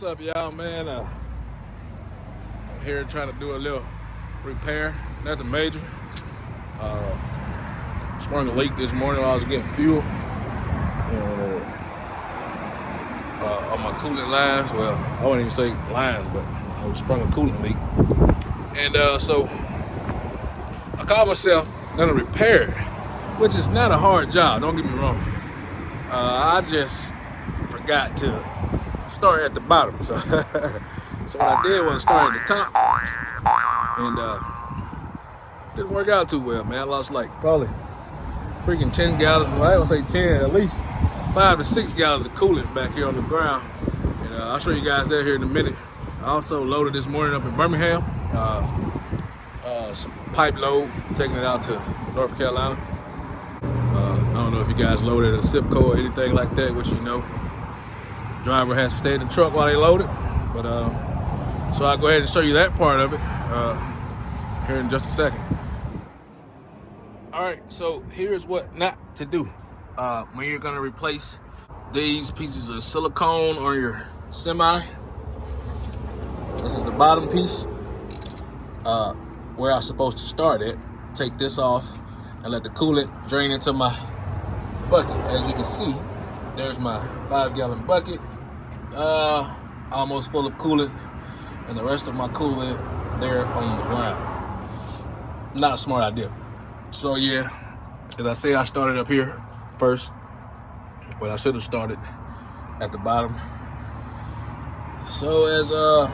What's up, y'all, man? I'm here trying to do a little repair, nothing major. Sprung a leak this morning while I was getting fuel and on my coolant lines. Well, I wouldn't even say lines, but I was sprung a coolant leak. And so I called myself gonna repair it, which is not a hard job, don't get me wrong. I just forgot to start at the bottom. So, so what I did was start at the top, and didn't work out too well, man. I lost like probably freaking 10 gallons. Well, I don't say 10, at least 5 to 6 gallons of coolant back here on the ground. And I'll show you guys that here in a minute. I also loaded this morning up in Birmingham, some pipe load, taking it out to North Carolina. I don't know if you guys loaded a zip code or anything like that, which you know. Driver has to stay in the truck while they load it. But so I'll go ahead and show you that part of it here in just a second. All right, so here's what not to do when you're gonna replace these pieces of silicone on your semi. This is the bottom piece where I'm supposed to start it. Take this off and let the coolant drain into my bucket. As you can see, there's my 5-gallon bucket, almost full of coolant, and the rest of my coolant there on the ground. Not a smart idea. So yeah, as I say, I started up here first, but I should have started at the bottom. So as the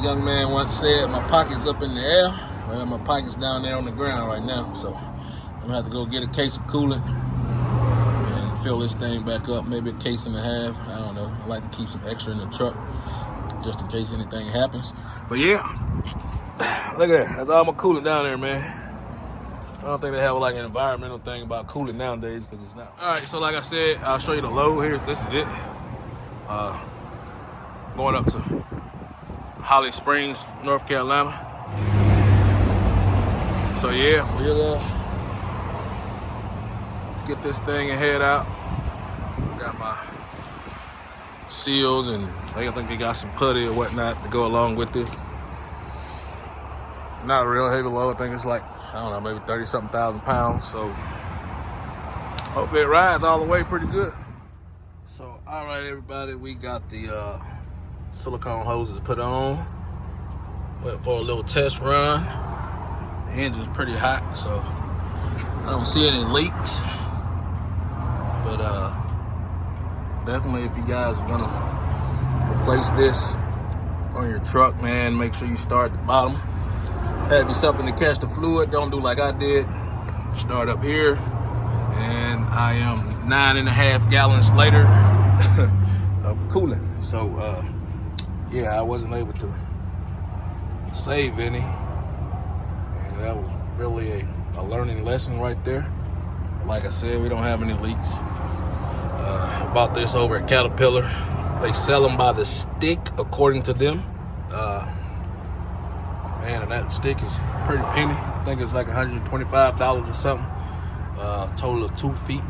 young man once said, my pocket's up in the air. Well, my pocket's down there on the ground right now, so I'm gonna have to go get a case of coolant and fill this thing back up, maybe a case and a half. I don't know. I like to keep some extra in the truck just in case anything happens. But yeah, look at that. That's all my coolant down there, man. I don't think they have like an environmental thing about coolant nowadays because it's not. All right, so like I said, I'll show you the load here. This is it. Going up to Holly Springs, North Carolina. So yeah, we'll get this thing and head out. I got my seals, and I think they got some putty or whatnot to go along with this. Not a real heavy load. I think it's like, I don't know, maybe 30-something thousand pounds. So hopefully it rides all the way pretty good. So all right, everybody, we got the silicone hoses put on. Went for a little test run. The engine's pretty hot, so I don't see any leaks. But definitely, if you guys are gonna replace this on your truck, man, make sure you start at the bottom. Have you something to catch the fluid. Don't do like I did. Start up here, and I am 9.5 gallons later of coolant. So yeah, I wasn't able to save any, and that was really a learning lesson right there. Like I said, we don't have any leaks. Bought this over at Caterpillar. They sell them by the stick, according to them. Man, and that stick is pretty penny. I think it's like $125 or something. Total of 2 feet.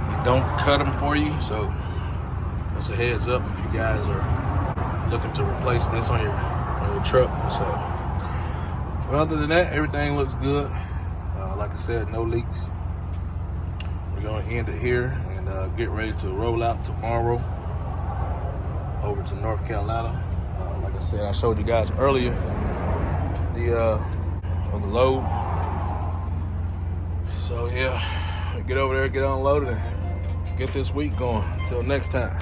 They don't cut them for you, so that's a heads up if you guys are looking to replace this on your truck. So, but other than that, everything looks good. Like I said, no leaks. We're gonna end it here and get ready to roll out tomorrow over to North Carolina. Like I said, I showed you guys earlier the load. So yeah, get over there, get unloaded, and get this week going. Until next time.